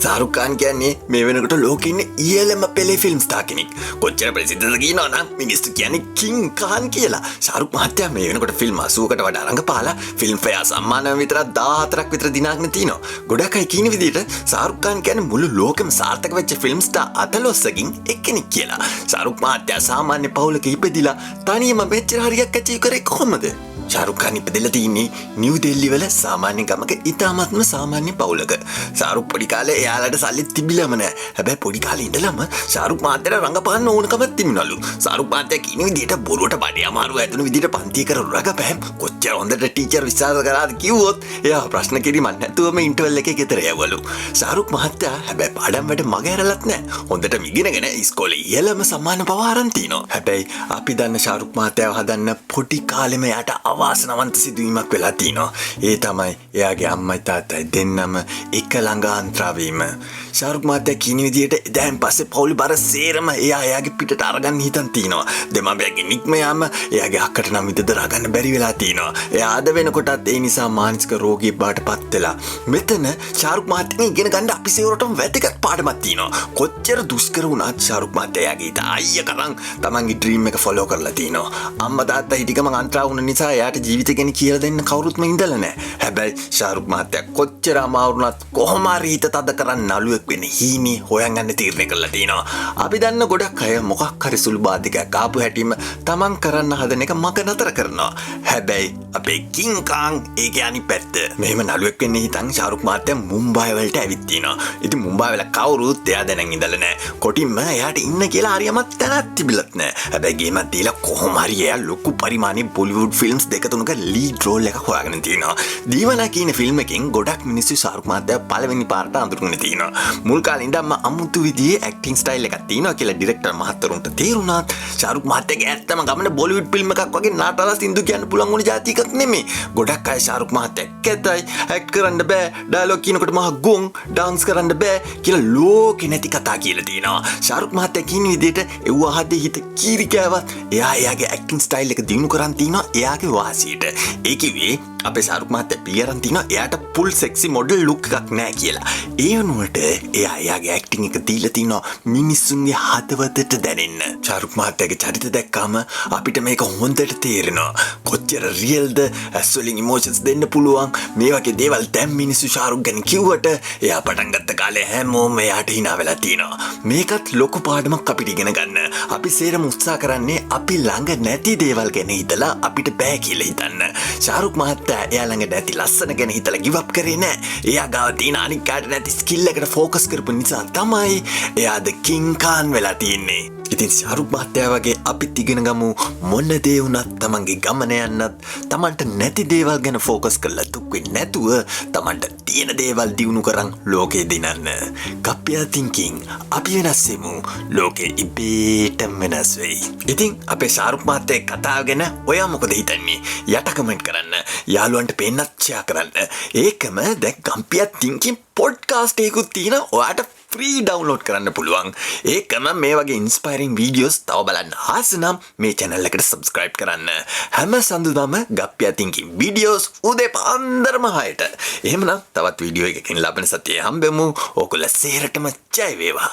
සාරුක් ඛාන් කියන්නේ මේ වෙනකොට ලෝකේ ඉන්න ඉහළම පෙළේ ෆිල්ම් ස්ටාර් කෙනෙක්. කොච්චර ප්‍රසිද්ධද කියනවා නම් මිනිස්සු කියන්නේ කිං ඛාන් කියලා. සාරුක් මහත්තයා මේ වෙනකොට ෆිල්ම් 80කට වඩා රඟපාලා ෆිල්ම් ෆෙයාර් සම්මාන විතර 14ක් විතර දිනාගෙන තිනවා. ගොඩක් අය කියන විදිහට සාරුක් ඛාන් කියන්නේ මුළු ලෝකෙම සාර්ථක වෙච්ච ෆිල්ම් ස්ටාර් 14කින් එක්කෙනෙක් කියලා. සාරුක් මහත්තයා සාමාන්‍ය පවුලක ඉපදිලා තනියම මෙච්චර හරියක් ඇචීව් කරේ කොහොමද? ශාරුක් ඛාන් ඉපදෙලා තින්නේ නිව් දෙල්ලි වල සාමාන්‍ය ගමක ඉතාමත්ම සාමාන්‍ය පවුලක. ශාරුක් පොඩි කාලේ එයාලට සල්ලි තිබිලම නෑ. හැබැයි පොඩි කාලේ ඉඳලම ශාරුක් මහත්තයාට රඟපාන්න ඕනකමක් තිබුණලු. ශාරුක් මහත්තයා කියන විදිහට බොරුවට බඩේ අමාරු ඇතුණු විදිහට පන්ති කර රඟපෑම් කොච්චර හොඳට ටීචර් විශ්වාස කරාද කිව්වොත් එයා ප්‍රශ්න කිරීමක් නැතුවම ඉන්ටර්වල් එකේ ගෙදර යවලු. ශාරුක් මහත්තයා හැබැයි පාඩම් වැඩ මග ඇරලත් නෑ. හොඳටම ඉගෙනගෙන ඉස්කෝලේ ඉහළම සම්මාන පව අරන් තිනවා. හැබැයි අපි දන්න ශාරුක් මහත්තයාව හදන්න පොඩි කාලෙම යට අවාසනාවන්ත සිදුවීමක් වෙලා තිනවා. ඒ තමයි එයාගේ අම්මයි තාත්තයි දෙන්නම එක ළඟ අන්ත්‍රා වීම. ශාරුක් මහත්තයා කියන විදිහට දැන් පස්සේ පවුලේ බර සේරම එයාගේ පිටට අරගන්න හිතන් තිනවා. දෙමාපියන්ගේ නික්ම යාම එයාගේ අක්කට නම් විද දරා ගන්න බැරි වෙලා තිනවා. එයා අද වෙනකොටත් ඒ නිසා මානසික රෝගියෙක් බවට පත් වෙලා. මෙතන ශාරුක් මහත්තයා ඉගෙන ගන්න අපි සේවරටම වැදගත් පාඩමක් තිනවා. කොච්චර දුෂ්කර වුණත් ශාරුක් මහත්තයා එයාගේ ඉත අයිය කරන් තමන්ගේ ඩ්‍රීම් එක ෆලෝ කරලා තිනවා. අම්මා තාත්තා හිටිකම අන්ත්‍රා වුණ නිසා එයාට ජීවිතය ගැන කියලා දෙන්න කවුරුත්ම ඉඳලා නැහැ. හැබැයි ශාරුක් මහත්තයා කොච්චර අමාරුණත් කොහොම හරි හිත තද කරන් නළුවෙක් වෙන්න හීනේ හොයන් ගන්න තීරණය කරලා තිනවා. අපි දන්න ගොඩක් අය මොකක් හරි සුළු බාධකයක් ආපු හැටිම තමන් කරන්න හදන එක මක නතර කරනවා. හැබැයි අපේ කිං ඛාන් ඒකේ අනිත් පැත්ත. මෙහෙම නළුවෙක් වෙන්න හිතන් ශාරුක් මහත්තයා මුම්බායි වලට ඇවිත් තිනවා. ඉතින් මුම්බායි වල කවුරුත් එයා දැනන් ඉඳලා නැහැ. කොටින්ම එයාට ඉන්න කියලා හරියමත් තැනක් තිබිලත් නැහැ. හැබැයි ගේමක් දීලා කොහොම හරි එයා ලොකු පරිමාණයේ බොලිවුඩ් ෆිල්ම්ස් දෙක තුනක ලීඩ් රෝල් එකක් හොයාගෙන තිනවා. දීවනා කියන ෆිල්ම් එකෙන් ගොඩක් මිනිස්සු ශාරුක් මහත්තයා පළවෙනි පාරට අඳුරගෙන තිනවා. මුල් කාලේ ඉඳන්ම අමුතු විදිහේ ඇක්ටිං ස්ටයිල් එකක් තියෙනවා කියලා ඩිරෙක්ටර් මහත්තරුන්ට තේරුණාත් ශාරුක් මහත්තයාගේ ඇත්තම ගමන බොලිවුඩ් ෆිල්ම් එකක් වගේ නාටලා සින්දු කියන්න පුළුවන් වුණ જાති එකක් නෙමෙයි. ගොඩක් අය ශාරුක් මහත්තයා කැතයි, ඇක්ට් කරන්න බෑ, ඩයලොග් කියනකොට මහ ගොන්, ඩාන්ස් කරන්න බෑ කියලා ලෝකෙ නැති කතා කියලා තියෙනවා. ශාරුක් මහත්තයා කියන විදිහට එව්ව හදේ හිත කීරි කෑවත් එයාගේ ඇක්ටිං ස්ටයිල් එක දිනු කරන් තිනවා එයාගේ වාසියට. ඒ කිව්වේ අපේ ශාරුක් මහත්තයා පියරන් තිනවා එයාට ෆුල් සෙක්සි මොඩල් ලුක් එකක් නෑ කියලා. ඒ වුණාට එයාගේ ඇක්ටිං එක දීලා තිනවා මිනිස්සුන්ගේ හදවතට දැනෙන්න. ශාරුක් මහත්තයාගේ චරිත දැක්කාම අපිට මේක හොඳට තේරෙනවා. කොච්චර රියල්ද ඇස් වලින් ඉමෝෂන්ස් දෙන්න පුළුවන්. මේ වගේ දේවල් දැන් මිනිස්සු ශාරුක් ගැන කිව්වට එයා පටන් ගත්ත කාලේ හැමෝම එයාට hina වෙලා තිනවා. මේකත් ලොකු පාඩමක් අපිට ඉගෙන ගන්න. අපි සේරම උත්සාහ කරන්නේ අපි ළඟ නැති දේවල් ගැන හිතලා අපිට බෑ කියලා හිතන්න. ශාරුක් මහත්තයා එයා ළඟ නැති ලස්සන ගැන හිතලා give up කරේ නෑ. එයා ගාව තියෙන අනික් කාට නැති ස්කිල් එකට ફોකස් කරපු නිසා තමයි එයා ද කිං ඛාන් වෙලා තියෙන්නේ. ඉතින් ශාරුක් මහත්තයා වගේ අපිත් ඉගෙන ගමු මොන දේ වුණත් තමන්ගේ ගමන යන්නත් තමන්ට නැති දේවල් ගැන ફોකස් කරලා දුක් වෙන්නේ නැතුව තමන්ට තියෙන දේවල් දිනු කරන් ලෝකේ දිනන්න. කප්පියා තින්කින් අපි වෙනස් වෙමු. ලෝකේ ඉබේටම වෙනස් වෙයි. ඉතින් අපේ ශාරුක් මහත්තයා කතාව ගැන ඔයා මොකද හිතන්නේ? යට කමෙන්ට් කරන්න. යාළුවන්ට පෙන්නත් ෂෙයා කරන්න. ඒකම දැන් කප්පියා තින්කින් පොඩ්කාස්ට් එකකුත් තියෙන ඔයාට ෆ්‍රී ඩවුන්ලෝඩ් කරන්න පුළුවන්. ඒකම මේ වගේ ඉන්ස්පයරිං වීඩියෝස් තව බලන්න ආස නම් මේ channel එකට subscribe කරන්න. හැම සඳුදාම ගප්පියා තින්කින් වීඩියෝස් උදේ පාන්දරම 6ට. එහෙමනම් තවත් වීඩියෝ එකකින් ලබන සතියේ හම්බෙමු. ඕගොල්ලෝ සේරටම ජය වේවා.